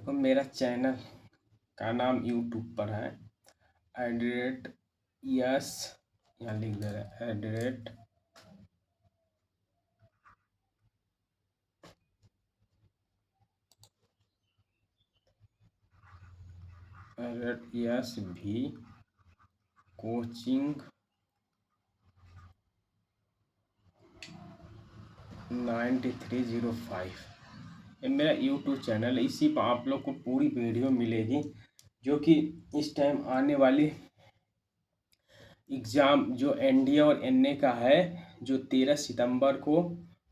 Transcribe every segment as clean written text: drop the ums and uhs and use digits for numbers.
देखो मेरा चैनल का नाम यूट्यूब पर है @ यस, यहाँ लिख दे रहा है यस भी कोचिंग 9305। ये मेरा यूट्यूब चैनल है। इसी पर आप लोग को पूरी वीडियो मिलेगी जो कि इस टाइम आने वाली एग्ज़ाम जो एनडीए और एनए का है, जो 13 सितंबर को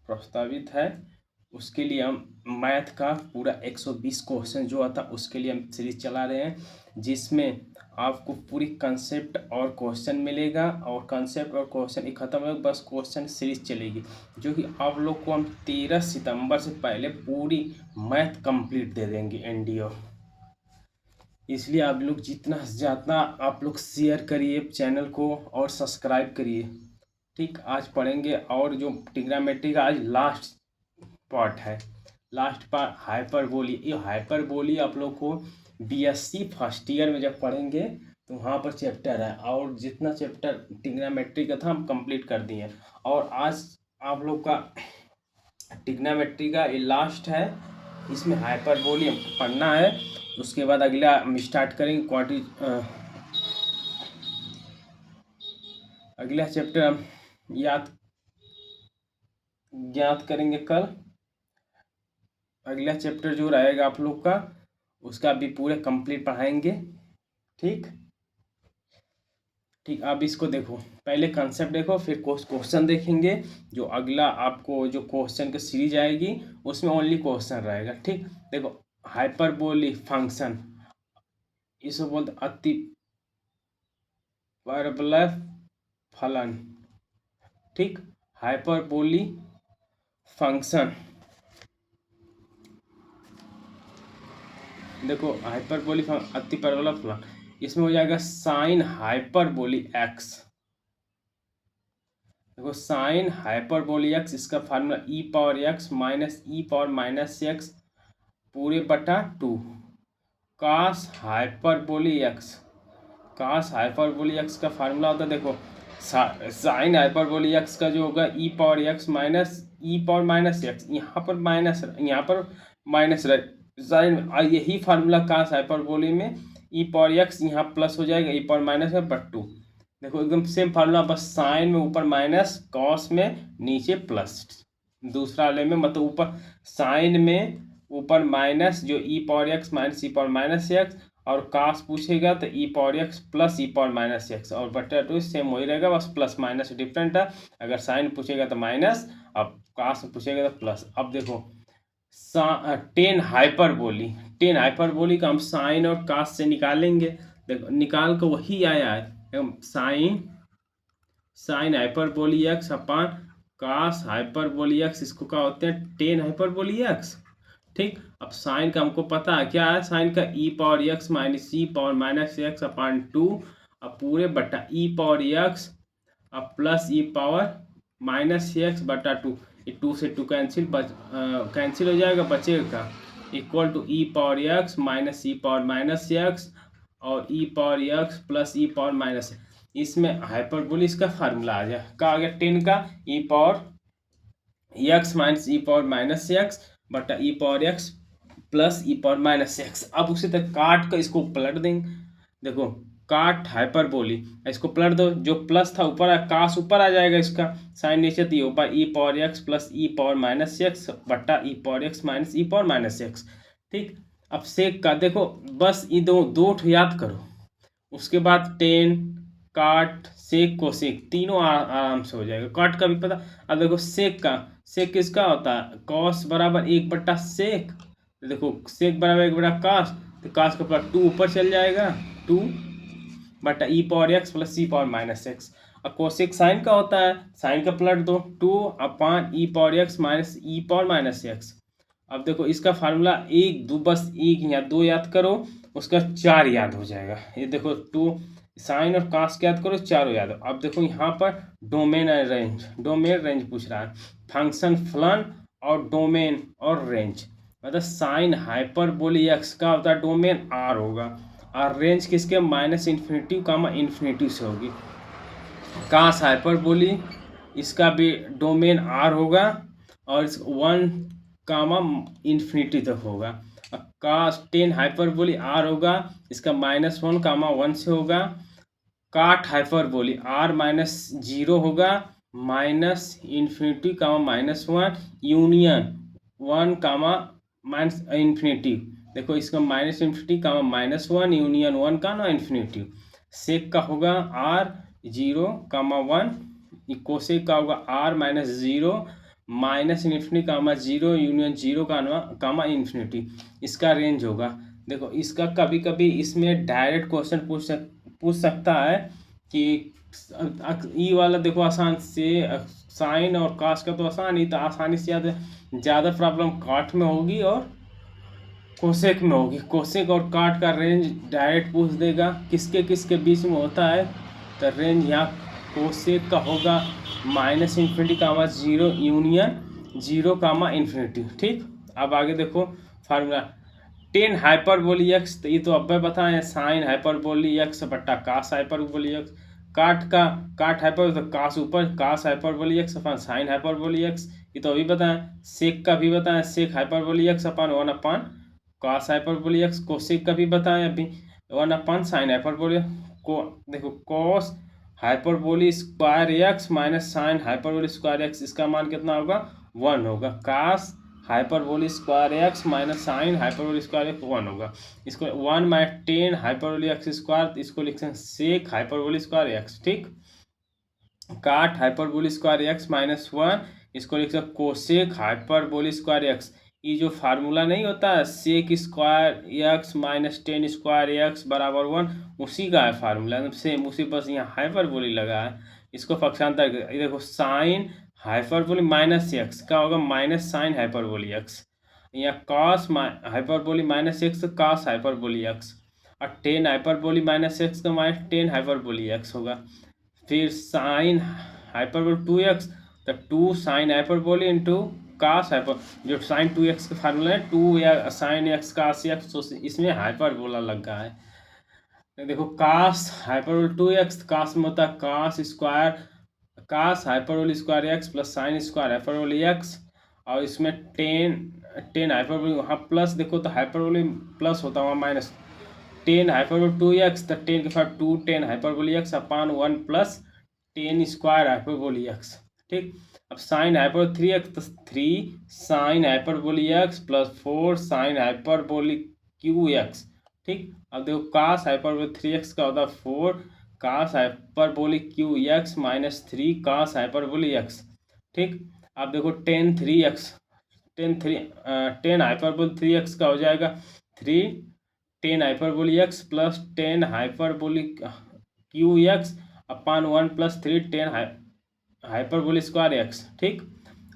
प्रस्तावित है, उसके लिए हम मैथ का पूरा 120 क्वेश्चन जो आता उसके लिए हम सीरीज चला रहे हैं, जिसमें आपको पूरी कंसेप्ट और क्वेश्चन मिलेगा और कंसेप्ट और क्वेश्चन ही खत्म हो बस क्वेश्चन सीरीज चलेगी, जो कि आप लोग को हम 13 सितंबर से पहले पूरी मैथ कंप्लीट दे देंगे एनडीए। इसलिए आप लोग जितना से ज़्यादा आप लोग शेयर करिए चैनल को और सब्सक्राइब करिए। ठीक, आज पढ़ेंगे और जो ट्रिग्नोमेट्री का आज लास्ट पार्ट है। Last part hyperbole. ये हाइपरबोली आप लोग को बीएससी फर्स्ट ईयर में जब पढ़ेंगे तो वहाँ पर चैप्टर है, और जितना चैप्टर ट्रिग्नोमेट्री का था हम कंप्लीट कर दिए। और आज आप लोग का ट्रिग्नोमेट्री का ये लास्ट है, इसमें हाइपरबोली पढ़ना है। उसके बाद अगला हम स्टार्ट करेंगे अगला चैप्टर हम ज्ञात करेंगे कल। अगला चैप्टर जो रहेगा आप लोग का उसका भी पूरे कंप्लीट पढ़ाएंगे। ठीक ठीक, आप इसको देखो, पहले कंसेप्ट देखो, फिर क्वेश्चन देखेंगे। जो अगला आपको जो क्वेश्चन की सीरीज आएगी उसमें ओनली क्वेश्चन रहेगा। ठीक, देखो हाइपरबोली फंक्शन, इसको बोलते अति परवलय फलन। ठीक, हाइपरबोली फंक्शन, देखो हाइपरबोली अति परवलय फलन, इसमें हो जाएगा साइन हाइपरबोली एक्स। देखो साइन हाइपरबोली एक्स, इसका फार्मूला ई power x minus e power minus x पूरे बटा 2। कास hyperbolic x, cos hyperbolic x का फार्मूला होता है, देखो साइन हाइपरबोली एक्स का जो होगा ई power x minus e power minus x, यहाँ पर माइनस रहे साइन, यही फार्मूला कास हाइपरबोली में ई पावर एक्स यहाँ प्लस हो जाएगा, ई पावर माइनस है बट 2। देखो एकदम सेम फार्मूला, बस साइन में ऊपर माइनस, कॉस में नीचे प्लस। दूसरा वाले में मतलब ऊपर साइन में ऊपर माइनस जो ई power x minus e power minus x, और कास पूछेगा तो ई power x plus e power minus x, और बटा 2 सेम वही रहेगा, बस प्लस माइनस डिफरेंट है। अगर साइन पूछेगा तो माइनस, अब कास पूछेगा तो प्लस। अब देखो 10 हाइपरबोली, 10 हाइपरबोली का हम साइन और कास से निकालेंगे। देखो निकाल को वही आया है, साइन हाइपरबोली एक्स अपान कास हाइपरबोली एक्स, इसको क्या होते हैं 10 हाइपरबोली एक्स। ठीक, अब साइन का हमको पता है क्या है, साइन का ई power x minus e power minus x अपान 2, अब पूरे बटा ई पावर एक्स अब plus e power minus x बटा 2। ये 2 से 2 कैंसिल हो जाएगा, बचेगा equal to e power x minus e power minus x और e power x plus e power minus. इसमें हाइपरबोलिस का फार्मूला आ गया, क्या आ गया 10 का ई power x minus e power minus x बटा ई power x plus e power minus x. अब उसी तक काट कर इसको पलट देंगे। देखो काट हाइपरबोली, इसको पलट दो, जो प्लस था ऊपर कास ऊपर आ जाएगा, इसका साइन नीचे थी ऊपर ई power x plus e power minus x बटा ई power x minus e power minus x. ठीक, अब सेक का देखो, बस ये दो याद करो, उसके बाद 10 काट सेक को सेक तीनों आराम से हो जाएगा। काट का भी पता। अब देखो सेक किसका होता है, कॉस बराबर 1 बटा सेक। तो देखो सेक बराबर 1 बटा कास, तो कास का प्लस 2 ऊपर चल जाएगा, 2 बटा ई power x plus e power minus x. और कोसेक साइन का होता है, साइन का प्लट दो 2 अपान ई power x minus e power minus x. अब देखो इसका फार्मूला एक दो, बस एक या दो याद करो, उसका 4 याद हो जाएगा। ये देखो 2 साइन और कास याद करो, चारों याद हो। अब देखो यहाँ पर डोमेन और रेंज, डोमेन रेंज पूछ रहा है, फंक्शन फलन और डोमेन और रेंज। मतलब साइन हाइपरबोली एक्स का होता है डोमेन आर होगा, और रेंज किसके माइनस इन्फिनिटी कामा इन्फिनिटी से होगी। कास हाइपरबोली इसका भी डोमेन आर होगा और इस 1 कामा इन्फिनिटी तक होगा। कास टेन हाइपरबोली आर होगा, इसका -1 कामा 1 से होगा। काट हाइपरबोली आर -0 होगा, माइनस इन्फिनिटी कामा -1 यूनियन 1 कामा माइनस इन्फिनिटी। देखो इसका माइनस इन्फिनिटी कामा -1 यूनियन 1 का ना इन्फिनिटी। सेक का होगा आर 0, 1, कोसेक का होगा R -0 minus infinity comma 0 union 0 comma infinity. इसका रेंज होगा। देखो इसका कभी कभी इसमें डायरेक्ट क्वेश्चन पूछ सकता है कि ई वाला देखो आसान से साइन और कास का तो आसान ही, तो आसानी से ज़्यादा प्रॉब्लम काट में होगी और कोसेक में होगी। कोसेक और काट का रेंज डायरेक्ट पूछ देगा किसके किसके बीच में होता है, तो रेंज यहाँ कोसेक का होगा -infinity comma 0 union 0 comma infinity. ठीक, अब आगे देखो फार्मूला टेन हाइपरबोली एक्स, तो ये तो अब बताएं साइन हाइपरबोली एक्स बट्टा cos hyperbolic x. Cot hyper तो कास ऊपर cos hyperbolic x upon sine hyperbolic x, ये तो अभी बताएं। सेक का भी बताएं sec hyperbolic x upon 1 cos hyperbolic x. Cosec का भी बताएं अभी 1 साइन हाइपरबोली को। देखो cos hyperbolic square x minus sine hyperbolic square x, इसका मान कितना होगा 1 होगा। Cos hyperbolic square x minus sine hyperbolic square x 1 होगा। इसको 1/10 हाइपरबोली एक्स स्क्वायर, इसको लिखते हैं सेक हाइपरबोली स्क्वायर एक्स। ठीक, काट हाइपरबोली स्क्वायर एक्स -1, इसको लिख सकते कोसेक हाइपरबोली स्क्वायर एक्स। ये जो फार्मूला नहीं होता है sec square x -10 square x बराबर 1, उसी का है फार्मूला सेम उसी, बस यहाँ हाइपरबोली लगा है। इसको पक्षांतर देखो साइन हाइपरबोली -x का होगा माइनस साइन हाइपरबोली एक्स, यहाँ cos hyperbole -x cos hyperbolic x, और टेन हाइपरबोली -x का -10 हाइपरबोली एक्स होगा। फिर साइन हाइपरबोल 2x, तो 2 sine hyperbolic into cos hyper, जो साइन 2x का फार्मूला है 2 या साइन x कास x, तो इसमें हाइपरबोला लगा है। तो देखो कास हाइपरबोल 2x, कास में होता है cos square cos hyperbolic square x plus sine square hyperbolic x, और इसमें टेन हाइपरबोल वहाँ प्लस, देखो तो हाइपरबोल प्लस होता है वहाँ -10 हाइपरबोल 2x, तो 10 के साथ 2 10 hyperbolic x upon 1 plus 10 square hyperbolic x. ठीक, अब साइन हाइपरबोल 3x, तो 3 sine hyperbolic x plus 4 sine hyperbolic Q x. ठीक, अब देखो कास हाइपरबोली 3x का होता है 4 कास हाइपरबोली क्यू एक्स -3 कास हाइपरबोली एक्स। ठीक, अब देखो 10 हाइपरबोल 3x का हो जाएगा 3 10 hyperbolic x plus 10 hyperbolic Q x upon 1 plus 3 10 hyperbolic square x. ठीक,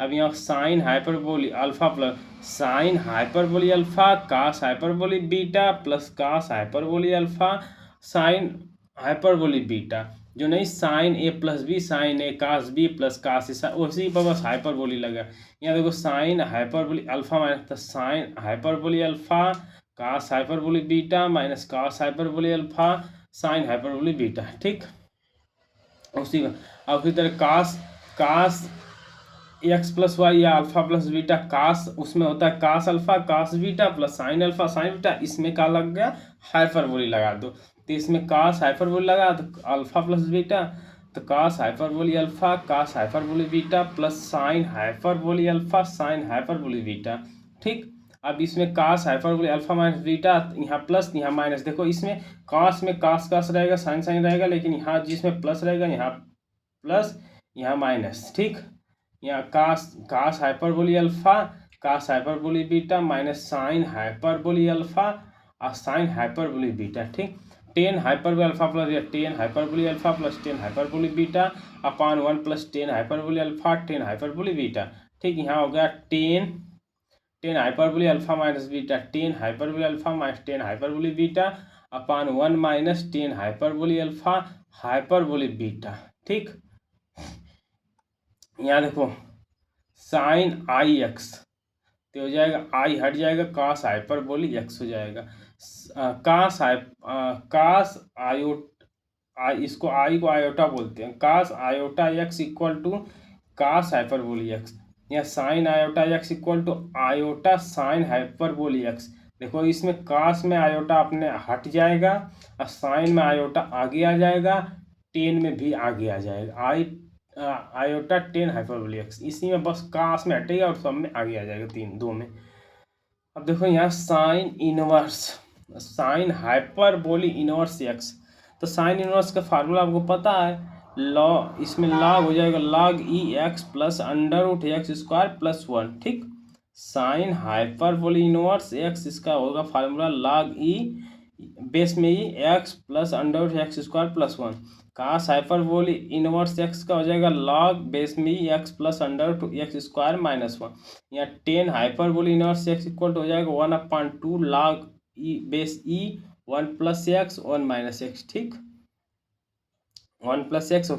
अब यहाँ sine hyperbolic alpha plus sine hyperbolic alpha cos hyperbolic beta plus cos hyperbolic alpha sine hyperbolic beta, जो नहीं sine A plus B sine A cos B plus cos उसी पर बस hyperbolic लगा। यहाँ देखो sine hyperbolic alpha minus sine hyperbolic alpha cos hyperbolic beta minus कास hyperbolic alpha sine hyperbolic beta. ठीक, उसी में अब उसी तरह cos cos x plus y या अल्फा प्लस बीटा कास, उसमें होता है cos alpha cos beta plus sine alpha sine beta, इसमें क्या लग गया हाइपरबोली लगा दो, तो इसमें कास हाइपरबोली लगा तो अल्फा प्लस बीटा, तो cos hyperbolic alpha cos hyperbolic beta plus sine hyperbolic alpha sine hyperbolic beta. ठीक, अब इसमें cos hyperbolic alpha minus beta, यहाँ प्लस यहाँ माइनस, देखो इसमें कास में कास कास रहेगा साइन साइन रहेगा, लेकिन यहाँ जिसमें प्लस रहेगा यहाँ प्लस यहाँ माइनस। ठीक, यहाँ cos hyperbolic alpha cos hyperbolic beta minus sine hyperbolic alpha और साइन हाइपरबोली बीटा। ठीक, 10 hyperbolic alpha plus 10 hyperbolic alpha plus 10 hyperbolic beta upon 1 plus 10 hyperbolic alpha 10 hyperbolic beta. ठीक, यहाँ हो गया 10 hyperbolic alpha minus beta 10 hyperbolic alpha minus 10 hyperbolic beta upon 1 minus 10 hyperbolic alpha hyperbolic beta. ठीक, यहाँ देखो sign आई x तो हो जाएगा आई हट जाएगा, कास हाइपरबोलिक एक्स हो जाएगा। कास आयो आई, इसको आई को आयोटा बोलते हैं। Cos iota x equal to cos hyperbolic x, या sine iota x equal to iota sine hyperbolic x. देखो इसमें कास में आयोटा अपने हट जाएगा और साइन में आयोटा आगे आ जाएगा, टेन में भी आगे आ जाएगा। आयोटा टेन हाइपरबोली एक्स, इसी में बस कास में हटेगा और सब में आगे आ जाएगा, तीन दो में। अब देखो यहाँ sine inverse, sine hyperbolic inverse x. तो साइन इनवर्स का फार्मूला आपको पता है, लॉ, इसमें लॉग हो जाएगा log e x plus under root x square plus one. ठीक, साइन हाइपरबोली इनवर्स एक्स, इसका होगा फार्मूला लॉग ई बेस में e x plus under root x square plus one. Cos hyperbolic inverse x का हो जाएगा log base में e x plus under root x square minus one. या tan hyperbolic inverse x equal to हो जाएगा 1/2 log e base e 1 plus x 1 minus x. ठीक, 1 plus x,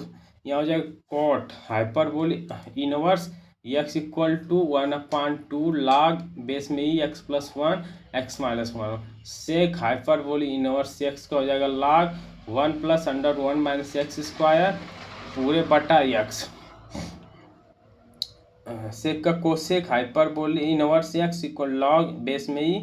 यहाँ हो जाएगा cot hyperbolic inverse x equal to 1/2 log base में e x plus one x minus one. Sec hyperbolic inverse x का हो जाएगा log 1 plus under 1 minus x square पूरे बटा एक्स। सेक का cosec hyperbolic inverse x equal log base में ही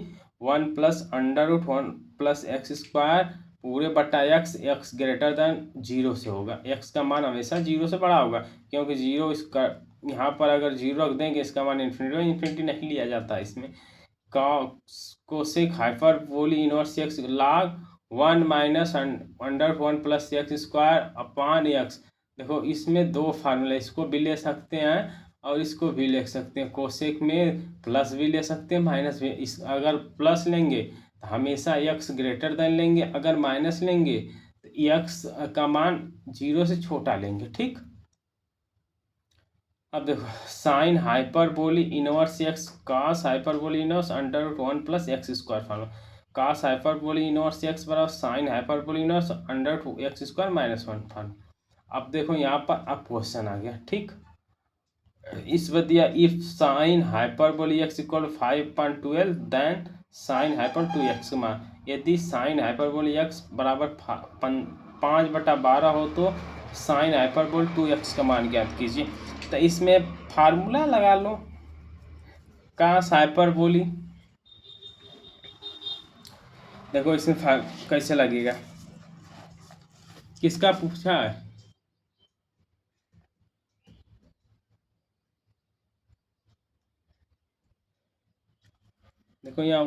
1 plus under root 1 plus x square पूरे बटा x, x greater than zero से होगा। एक्स का मान हमेशा जीरो से बड़ा होगा, क्योंकि जीरो इसका यहाँ पर अगर जीरो रख देंगे इसका मान इन्फिनिटी, इन्फिनिटी नहीं लिया जाता इसमें। Cosec hyperbolic inverse x log 1 minus under 1 plus x square upon x. देखो इसमें दो फार्मूला, इसको भी ले सकते हैं और इसको भी ले सकते हैं। कोसेक में प्लस भी ले सकते हैं माइनस भी। इस अगर प्लस लेंगे तो हमेशा एक्स ग्रेटर देन लेंगे, अगर माइनस लेंगे तो एक्स का मान जीरो से छोटा लेंगे। ठीक, अब देखो sine hyperbolic inverse x cos hyperbolic inverse under root 1 plus x square formula. Cos hyperbolic inverse x बराबर sine hyperbolic inverse under root x square minus one formula. अब देखो यहाँ पर अब क्वेश्चन आ गया। ठीक, इस दिया if sine hyperbolic x equal 5/12 then sine hyper 2x का मान। यदि साइन हाइपरबोली एक्स बराबर 5/12 हो तो साइन हाइपरबोल 2x का मान ज्ञात कीजिए। तो इसमें फार्मूला लगा लो कास हाइपरबोली। देखो इसमें कैसे लगेगा, किसका पूछा है? देखो यहाँ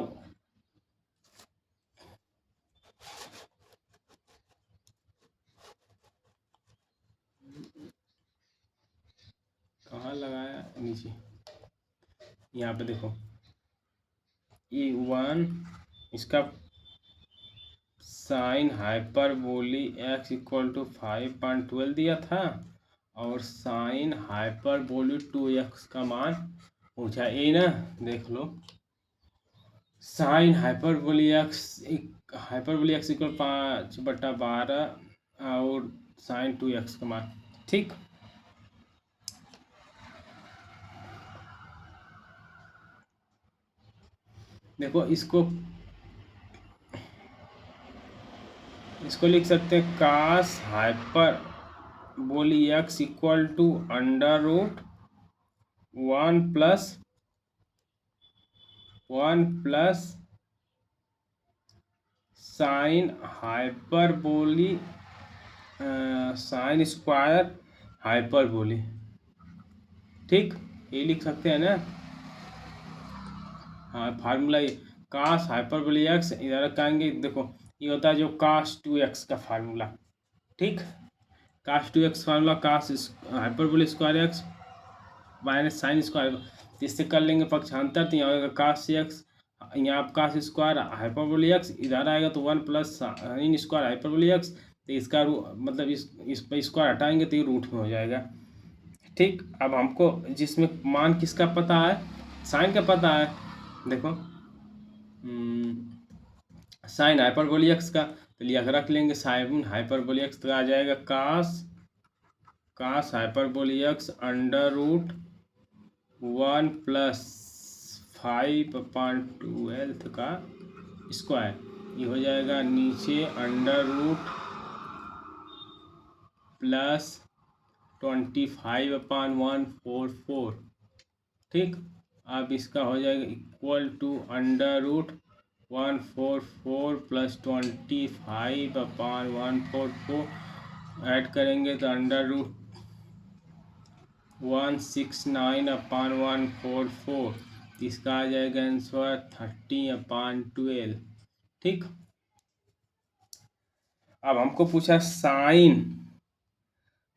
कहाँ लगाया, नीचे यहाँ पे देखो E1 इसका sine hyperbolic x equal to 5/12 दिया था और साइन हाइपरबोली 2x का मान पूछा। ये ना देख लो, साइन हाइपरबोली एक्स इक्वल 5/12 और साइन 2x का मान। ठीक, देखो इसको लिख सकते हैं cos hyperbolic x equal to under root 1 plus sine hyperbolic sine square hyperbolic. ठीक, ये लिख सकते हैं ना। हाँ, फार्मूला कास हाइपरबोली एक्स इधर कहेंगे। देखो ये होता है जो कास 2x का फार्मूला। ठीक, cos 2x formula cos hyperbolic square x minus sine square, इससे कर लेंगे पक्षांतर तो यहाँ होगा कास एक्स, यहाँ आप कास स्क्वायर हाइपरबोली एक्स, इधर आएगा तो 1 plus sine square hyperbolic x. तो इसका मतलब इस पर स्क्वायर हटाएंगे तो ये रूट में हो जाएगा। ठीक, अब हमको जिसमें मान किसका पता है, साइन का पता है। देखो साइन हाइपरबोली एक्स का तो लिया रख लेंगे, साइन हाइपरबोली एक्स तो आ जाएगा cos hyperbolic x under root 1 plus 5/12 का स्क्वायर, ये हो जाएगा नीचे √+ 25/144। ठीक, अब इसका हो जाएगा इक्वल टू √144 + 25/144 ऐड करेंगे तो √169/144, इसका आ जाएगा आंसर 30/12। ठीक, अब हमको पूछा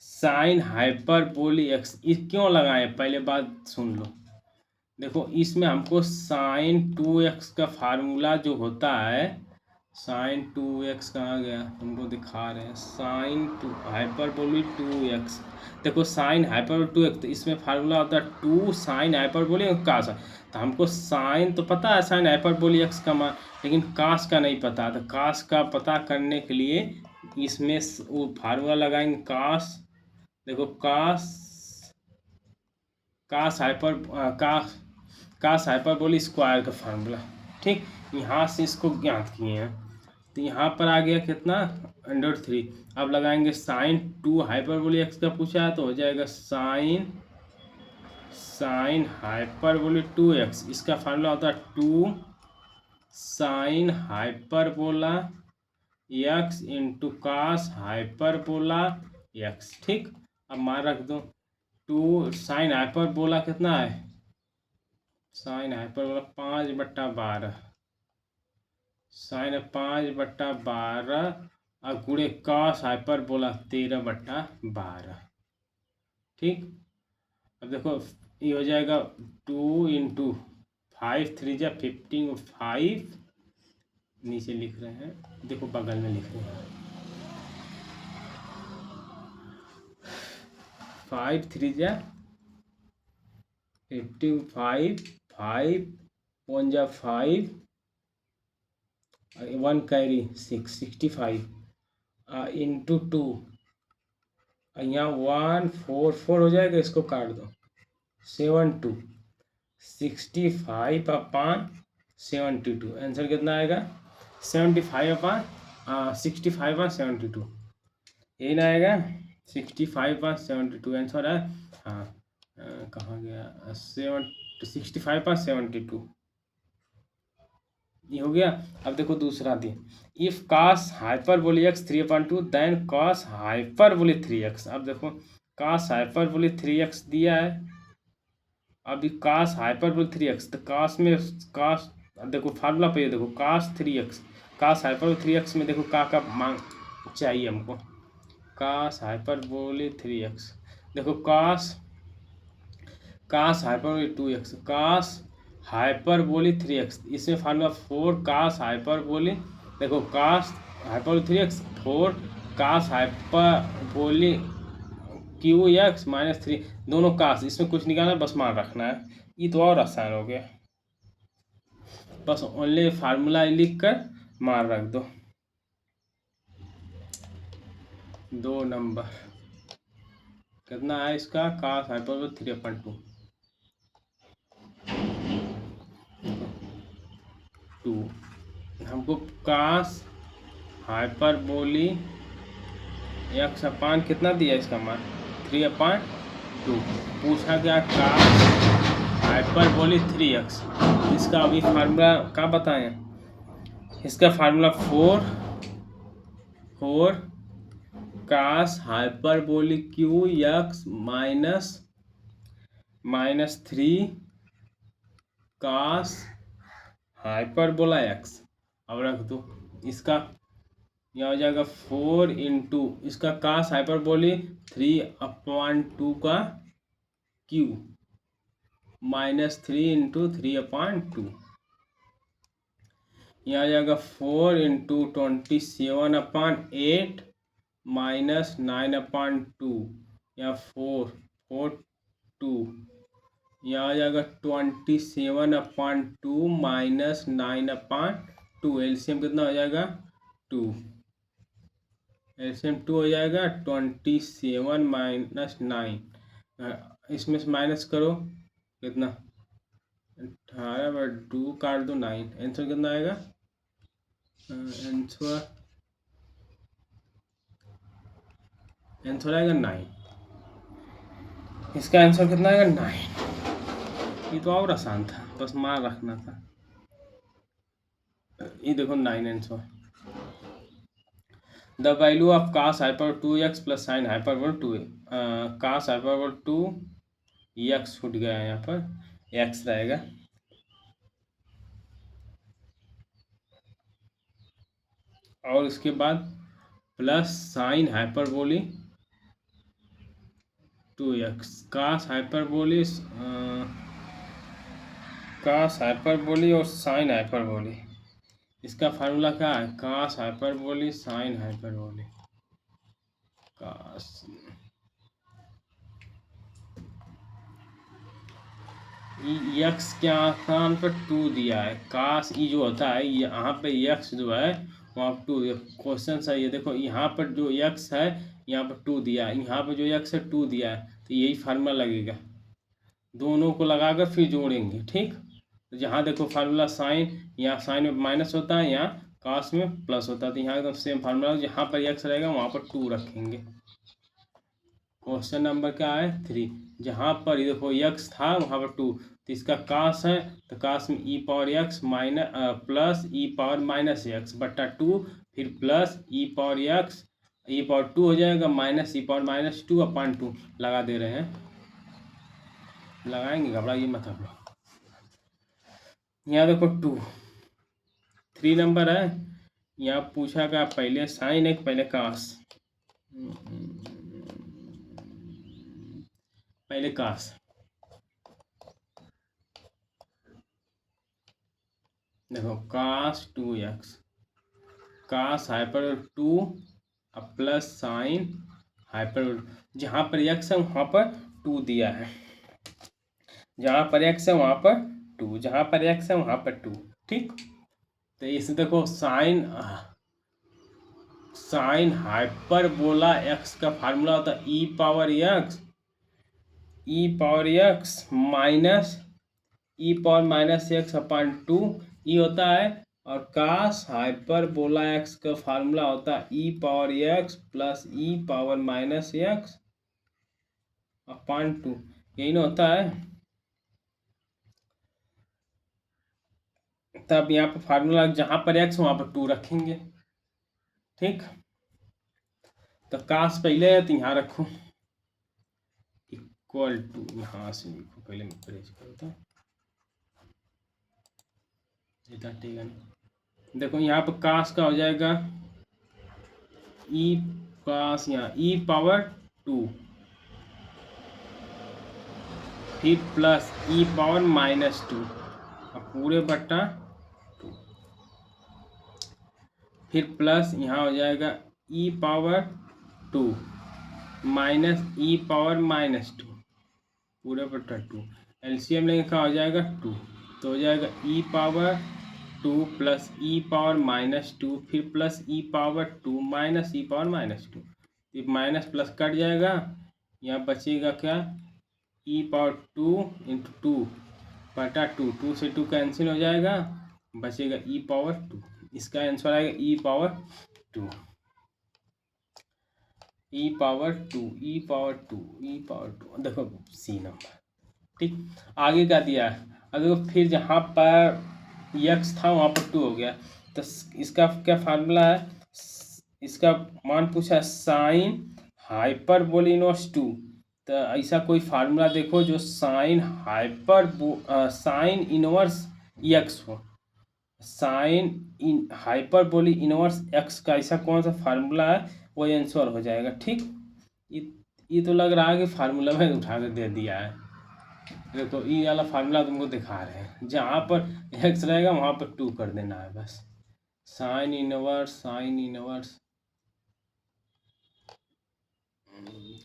साइन हाइपरबोलिक एक्स, ये क्यों लगाए, पहले बात सुन लो। देखो इसमें हमको sin 2x का फार्मूला जो होता है, sin 2x कहाँ गया, हमको दिखा रहे हैं sin2 हाइपरबोलिक 2x। देखो साइन हाइपरबोलिक 2x, तो इसमें फार्मूला होता है 2 साइन हाइपरबोलिक कास। तो हमको साइन तो पता है साइन हाइपरबोलिक x का मान, लेकिन कास का नहीं पता। तो कास का पता करने के लिए इसमें वो फार्मूला लगाएंगे कास। देखो कास हाइपरबोलिक स्क्वायर का फार्मूला। ठीक, यहाँ से इसको ज्ञात किए हैं, तो यहाँ पर आ गया कितना √3। अब लगाएंगे sin 2 हाइपरबोलिक एक्स का पूछा है, तो हो जाएगा साइन हाइपरबोलिक 2x, इसका फार्मूला होता है 2 sine hyperbola x into cos hyperbola x। ठीक, अब मान रख दो 2 साइन हाइपरबोला कितना है, साइन हाइपरबोला 5/12, साइन 5/12 और गुणे कॉस हाइपरबोला 13/12। ठीक, अब देखो ये हो जाएगा 2 × 5 3 × 15 5, नीचे लिख रहे हैं, देखो बगल में लिख रहे हैं 5 3 × 15 5 5 1 × 5 1 कैरी 6 65 इंटू 2, यहाँ 1 4 4 हो जाएगा, इसको काट दो 7 2 65/72। आंसर कितना आएगा 65/72, यही ना आएगा 65/72 आंसर है। हाँ, कहाँ गया 65/72, ये हो गया। अब देखो दूसरा दिए, if cos hyperbolic x 3/2 then cos hyperbolic 3x। अब देखो cos हाइपरबोलिक 3x दिया है, अभी cos हाइपरबोलिक 3x, तो cos में cos, देखो फार्मूला पे देखो cos 3x, cos hyperbolic 3x में देखो का मांग चाहिए हमको, cos हाइपरबोलिक 3x, देखो cos hyperbolic 2x, cos hyperbolic 3x, इसमें फार्मूला 4 cos हाइपरबोलिक, देखो cos hyperbolic 3x 4 cos hyperbolic QX -3, दोनों कास, इसमें कुछ निकालना बस मान रखना है, ये तो और आसान हो गया, बस ओनली फार्मूला लिख कर मान रख दो। 2 नंबर कितना है इसका, cos हाइपरबोलिक 3/2 हमको cos हाइपरबोलिक x कितना दिया इसका मान 3/2, पूछा गया cos हाइपरबोलिक 3x, इसका अभी फार्मूला क्या बताएं, इसका formula 4 cos hyperbolic QX -3 cos hyperbola x। अब रख दो इसका, यह हो जाएगा 4 × इसका cos हाइपरबोलिक 3/2 का Q -3 × 3/2, यह आ जाएगा 4 × 27/8 -9/2, या 4 4 2, यह आ जाएगा 27/2 -9/2, एलसीएम कितना हो जाएगा 2, एलसीएम 2 हो जाएगा 27 - 9, इसमें से माइनस करो कितना 18/2 काट दो 9, आंसर कितना आएगा? आंसर आएगा 9। इसका आंसर कितना आएगा? 9। ये तो और आसान था, बस मार रखना था। ये देखो 9 answer. The value of cos hyper 2x plus sign hyper 2 cos hyper 2 x छूट गया है, यहाँ पर x रहेगा। और इसके बाद plus sine hyperbolic 2x cos hyperbolic और साइन हाइपरबोली। इसका फार्मूला क्या है? cos hyperbolic sine hyperbolic. cos x के स्थान पर 2 दिया है। cos ई जो होता है, यहाँ पे x जो है वहाँ 2 क्वेश्चन है। ये देखो यहाँ पर जो x है, यहाँ पर 2 दिया है, यहाँ पर जो x है 2 दिया है, तो यही फार्मूला लगेगा। दोनों को लगाकर फिर जोड़ेंगे, ठीक। तो जहाँ देखो फार्मूला साइन, यहाँ साइन में माइनस होता है, यहाँ cos में प्लस होता है, तो यहाँ एकदम सेम फार्मूला। जहाँ पर x रहेगा वहाँ पर 2 रखेंगे। क्वेश्चन नंबर क्या है? 3। जहाँ पर देखो x था वहाँ पर 2, तो इसका cos है, तो cos में e power x minus plus e power minus x बट्टा 2, फिर plus e power x, e power 2 हो जाएगा, minus e power minus 2 upon 2 लगा दे रहे हैं। लगाएंगे, घबराइए मत आप लोग। यहाँ देखो 2 3 नंबर है। यहाँ पूछा का पहले साइन है कि पहले cos? पहले cos। देखो cos 2x cos hyper 2 plus sign hyper, जहाँ पर x है वहाँ पर 2 दिया है, जहाँ पर x है वहाँ पर 2, जहाँ पर x है वहाँ पर 2, ठीक। तो इसे देखो साइन हाइपर बोला x का फार्मूला होता है e power x minus e power minus x upon 2 ये होता है। और cos हाइपर बोला x का फार्मूला होता है e power x plus e power minus x upon 2, यही ना होता है। तब यहाँ पर फार्मूला जहाँ पर x वहाँ पर 2 रखेंगे, ठीक। तो cos पहले है तो यहाँ रखो इक्वल टू, यहाँ से लिखो, पहले मैं प्रेस करता हूँ, ठीक है। देखो यहाँ पर cos का हो जाएगा ई cos, यहाँ e पावर 2, फिर प्लस e पावर माइनस 2 और पूरे बट्टा 2, फिर प्लस यहाँ हो जाएगा e power 2 minus e power minus 2 पूरे बट्टा 2। एलसीएम लेंगे क्या हो जाएगा? 2, तो हो जाएगा e power 2 plus e power minus 2, फिर plus e power 2 minus e power minus 2, ये माइनस प्लस कट जाएगा, यहाँ बचेगा क्या? e पावर 2 इंटू 2 बटा 2, 2 से 2 कैंसिल हो जाएगा, बचेगा e पावर 2। इसका आंसर आएगा e power 2, e power 2, e power 2, e power 2। देखो सी नंबर, ठीक। आगे क्या दिया है? अगर फिर जहाँ पर x था वहाँ पर 2 हो गया, तो इसका क्या फार्मूला है? इसका मान पूछा साइन हाइपरबोल इनवर्स 2, तो ऐसा कोई फार्मूला देखो जो साइन इनवर्स x हो। साइन हाइपरबोली इनवर्स x का ऐसा कौन सा फार्मूला है, वो आंसर हो जाएगा, ठीक। ये तो लग रहा है कि फार्मूला में उठा कर दे दिया है। देखो ये वाला फार्मूला तुमको दिखा रहे हैं, जहाँ पर x रहेगा वहाँ पर 2 कर देना है बस। साइन इनवर्स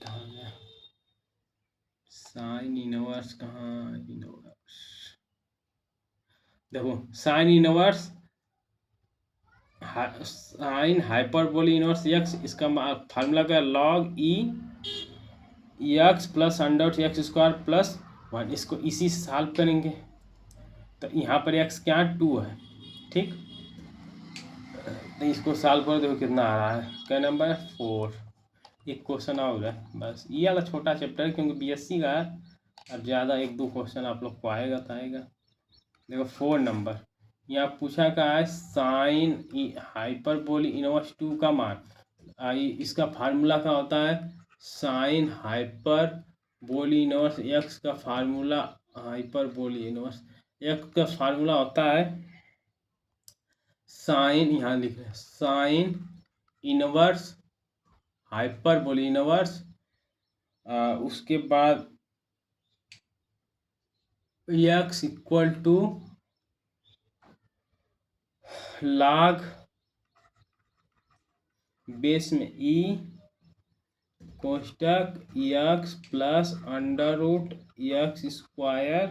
कहाँ गया? साइन इनवर्स कहाँ? इनवर्स देखो sine inverse sine hyperbolic inverse x, इसका फार्मूला क्या? Log e x plus under x square plus 1। इसको इसी से सॉल्व करेंगे। तो यहाँ पर एक्स क्या 2 है, ठीक। तो इसको सॉल्व करो, देखो कितना आ रहा है, क्या नंबर है 4। एक क्वेश्चन और है बस, ये वाला छोटा चैप्टर है क्योंकि बीएससी का है। अब ज़्यादा 1-2 क्वेश्चन आप लोग को आएगा तो आएगा। देखो 4 नंबर यहाँ पूछा का है, साइन हाइपरबोली इनवर्स 2 का मान। इसका फार्मूला क्या होता है, साइन हाइपरबोली इनवर्स एक्स का फार्मूला, हाइपरबोली इनवर्स एक्स का फार्मूला होता है साइन, यहाँ लिख रहे हैं साइन इनवर्स हाइपरबोली इनवर्स, उसके बाद x equal to log base में ई कोष्टक x plus under root x square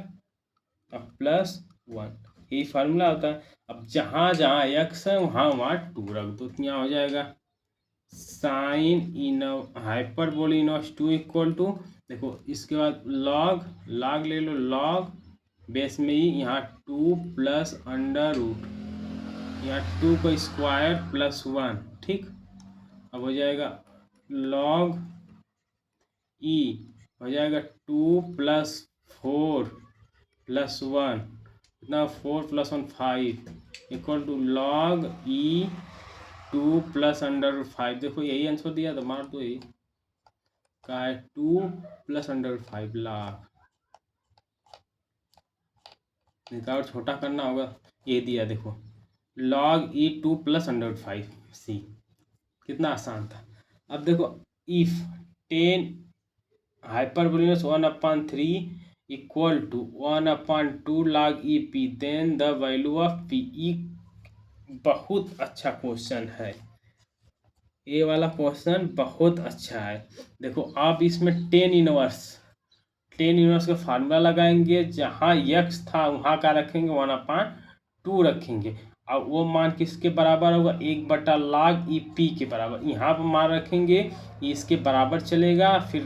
plus 1, यही फार्मूला होता है। अब जहाँ जहाँ एक्स है वहाँ वहाँ 2 रख दो, तो यहाँ हो जाएगा sine in hyperbolic inverse 2 equal to, देखो इसके बाद लॉग ले लो, लॉग बेस में ही यहाँ 2 प्लस अंडर रूट, यहाँ 2 को स्क्वायर प्लस 1, ठीक। अब हो जाएगा लॉग ई, हो जाएगा 2 प्लस 4 प्लस 1, इतना 4 plus 1 5 equal to log e 2 plus under root 5। देखो यही आंसर दिया तो मार दो, यही का है 2 प्लस अंडर रूट 5 लाख। निकाल छोटा करना होगा, ये दिया देखो log e 2 plus under root 5 सी, कितना आसान था। अब देखो if 10 hyperbolic inverse 1/3 equal to 1/2 log e p, then the value of p. ई बहुत अच्छा क्वेश्चन है, ये वाला क्वेश्चन बहुत अच्छा है। देखो आप इसमें टेन इनवर्स का फार्मूला लगाएंगे, जहाँ एक्स था वहाँ का रखेंगे 1/2 रखेंगे, और वो मान किसके बराबर होगा, 1/log ई पी के बराबर। यहाँ पर मान रखेंगे इसके बराबर चलेगा, फिर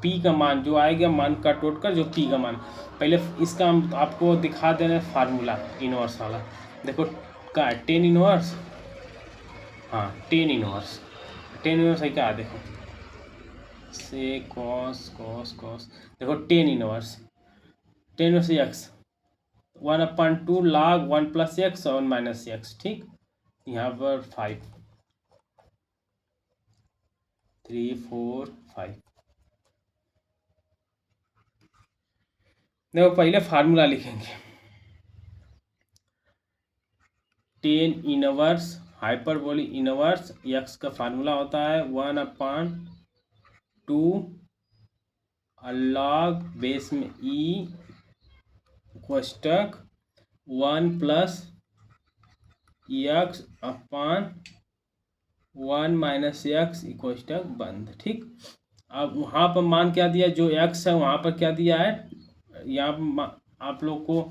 पी का मान जो आएगा, मान का टोट कर जो पी का मान, पहले इसका हम आपको दिखा दे रहे हैं फार्मूला इनवर्स वाला। देखो का टेन इनवर्स, हाँ टेन इनवर्स है क्या, देखो से कॉस देखो tan inverse x 1/2 log 1 plus x और 1 माइनस एक्स, ठीक। यहाँ पर 5 3 4 5। देखो पहले फार्मूला लिखेंगे, tan inverse hyperbole inverse x का फार्मूला होता है 1/2 लॉग बेस में e कोष्टक 1 plus x upon 1 minus x कोष्टक बंद, ठीक। अब वहाँ पर मान क्या दिया, जो एक्स है वहाँ पर क्या दिया है, यहाँ पर आप लोग को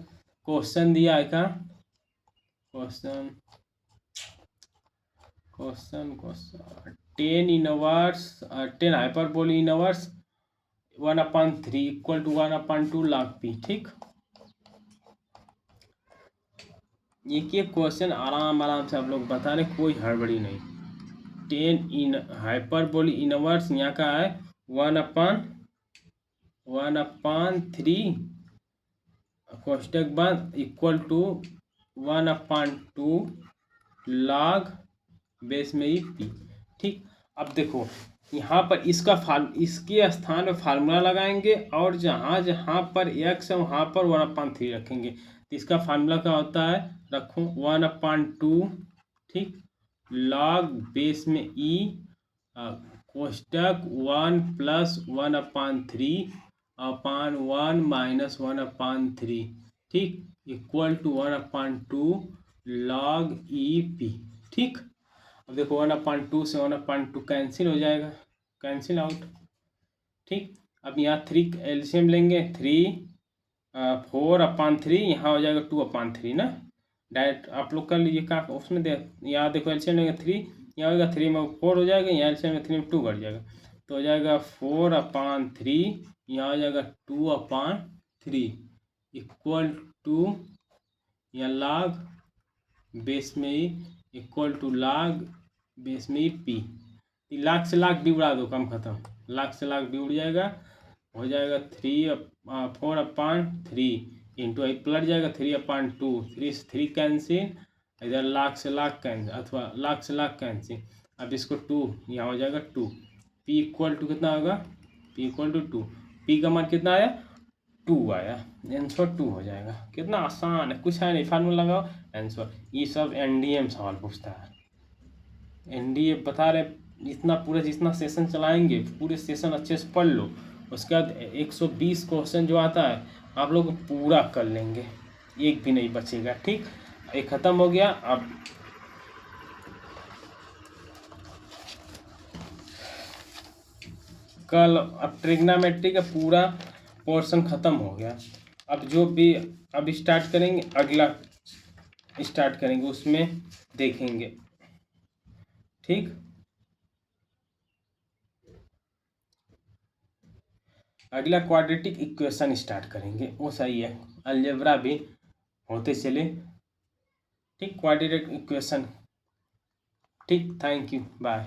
क्वेश्चन दिया है क्या, question tan hyperbolic inverse 1/3 equal to 1/2 log p, ठीक। एक क्वेश्चन आराम से आप लोग बता रहे, कोई हड़बड़ी नहीं। टेन इन हाइपरबोली इनवर्स यहाँ का है 1/3 कोष्टक बंद इक्वल टू 1/2 log बेस में ही पी, ठीक। अब देखो यहाँ पर इसके स्थान में फार्मूला लगाएंगे, और जहाँ जहाँ पर एक्स है वहाँ पर 1/3 रखेंगे। तो इसका फार्मूला क्या होता है, रखो 1/2, ठीक, log बेस में ई कोष्टक 1 प्लस 1/3 अपान 1 माइनस 1/3, ठीक, equal to 1/2 log e p, ठीक। अब देखो 1/2 से 1/2 कैंसिल हो जाएगा, कैंसिल आउट, ठीक। अब यहाँ 3 एलसीएम लेंगे, 4/3, यहाँ हो जाएगा 2/3 ना, डायरेक्ट आप लोग कर लीजिए का उसमें दे, यहाँ देखो एलसीएम लेंगे 3, यहाँ होगा 3 में 4 हो जाएगा, यहाँ एलसीएम में 3 में 2 घट जाएगा, तो हो जाएगा 4/3, यहाँ हो जाएगा 2/3 इक्वल टू या log बेस में e equal to log base में ई पी। लाख से लाख भी उड़ा दो, कम खत्म। लाख से लाख भी उड़ जाएगा, हो जाएगा 4/3 इंटू आई पलट जाएगा 3/2, 3 से 3 कैंसिल, इधर लाख से लाख कैंसिल अथवा लाख से लाख कैंसिल। अब इसको 2 यहाँ हो जाएगा 2। पी इक्वल टू कितना होगा, पी इक्वल टू 2। पी का मान कितना आया, 2 आया, आंसर 2 हो जाएगा। कितना आसान है, कुछ है नहीं, फार्मूला लगाओ आंसर। ये सब एनडीएम सवाल पूछता है, एनडीए बता रहे। इतना पूरा जितना सेशन चलाएंगे, पूरे सेशन अच्छे से पढ़ लो, उसके बाद 120 क्वेश्चन जो आता है आप लोग पूरा कर लेंगे, एक भी नहीं बचेगा। ठीक, ये खत्म हो गया। अब कल अब ट्रिग्नोमेट्री का पूरा पोर्शन खत्म हो गया। अब जो भी अब स्टार्ट करेंगे, अगला स्टार्ट करेंगे, उसमें देखेंगे। ठीक, अगला क्वाड्रेटिक इक्वेशन स्टार्ट करेंगे, वो सही है, अलजेब्रा भी होते चले। ठीक, क्वाड्रेटिक इक्वेशन। ठीक, थैंक यू, बाय।